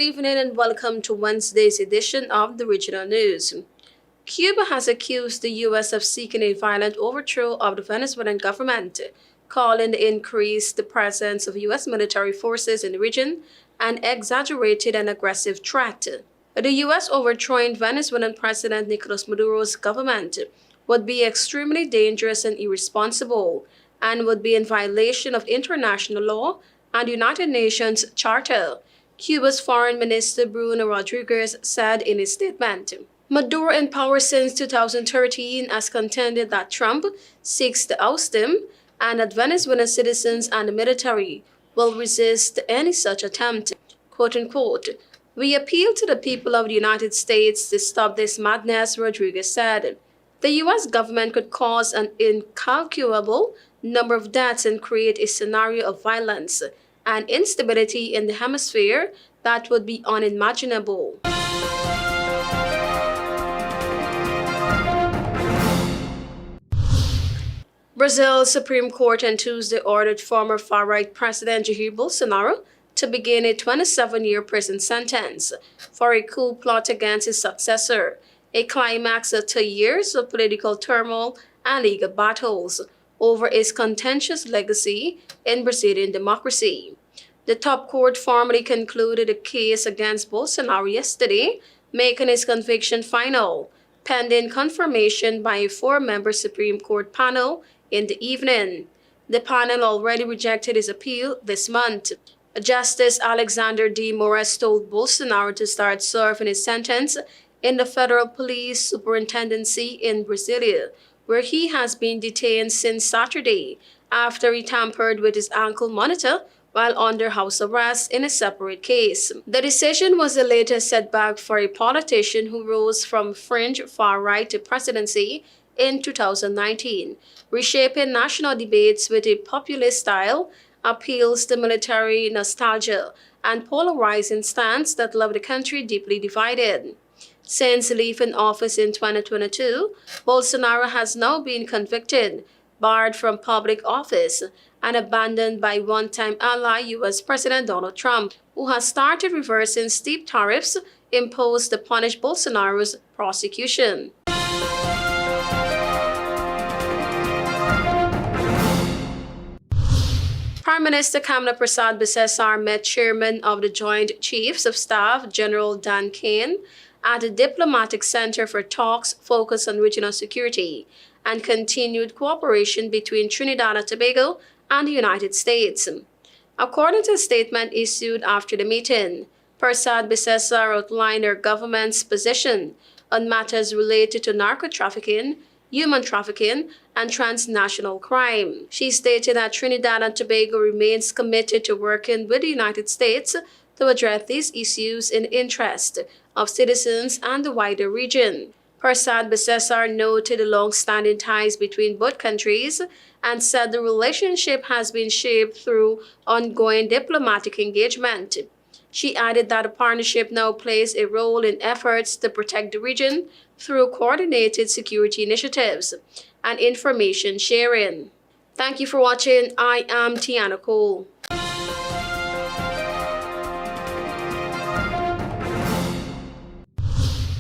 evening and welcome to Wednesday's edition of the Regional News. Cuba has accused the U.S. of seeking a violent overthrow of the Venezuelan government, calling the increased presence of U.S. military forces in the region an exaggerated and aggressive threat. The U.S. overthrowing Venezuelan President Nicolás Maduro's government would be extremely dangerous and irresponsible, and would be in violation of international law and United Nations Charter, Cuba's Foreign Minister Bruno Rodríguez said in a statement. Maduro, in power since 2013, has contended that Trump seeks to oust him and that Venezuelan citizens and the military will resist any such attempt. Quote unquote, "We appeal to the people of the United States to stop this madness," Rodríguez said. The U.S. government could cause an incalculable number of deaths and create a scenario of violence and instability in the hemisphere that would be unimaginable. Brazil's Supreme Court on Tuesday ordered former far-right President Jair Bolsonaro to begin a 27-year prison sentence for a coup plot against his successor, a climax of 2 years of political turmoil and legal battles over his contentious legacy in Brazilian democracy. The top court formally concluded the case against Bolsonaro yesterday, making his conviction final, pending confirmation by a 4-member Supreme Court panel in the evening. The panel already rejected his appeal this month. Justice Alexander D. Moraes told Bolsonaro to start serving his sentence in the Federal Police Superintendency in Brasilia, where he has been detained since Saturday after he tampered with his ankle monitor while under house arrest in a separate case. The decision was the latest setback for a politician who rose from fringe far-right to presidency in 2019, reshaping national debates with a populist-style appeals to military nostalgia and polarizing stance that left the country deeply divided. Since leaving office in 2022, Bolsonaro has now been convicted, barred from public office, and abandoned by one-time ally U.S. President Donald Trump, who has started reversing steep tariffs imposed to punish Bolsonaro's prosecution. Prime Minister Kamala Persad-Bissessar met Chairman of the Joint Chiefs of Staff, General Dan Kane, at the Diplomatic Center for talks focused on regional security and continued cooperation between Trinidad and Tobago and the United States. According to a statement issued after the meeting, Persad-Bissessar outlined her government's position on matters related to narco-trafficking, human trafficking, and transnational crime. She stated that Trinidad and Tobago remains committed to working with the United States to address these issues in the interest of citizens and the wider region. Persad-Bissessar noted the long-standing ties between both countries and said the relationship has been shaped through ongoing diplomatic engagement. She added that the partnership now plays a role in efforts to protect the region through coordinated security initiatives and information sharing. Thank you for watching. I am Tiana.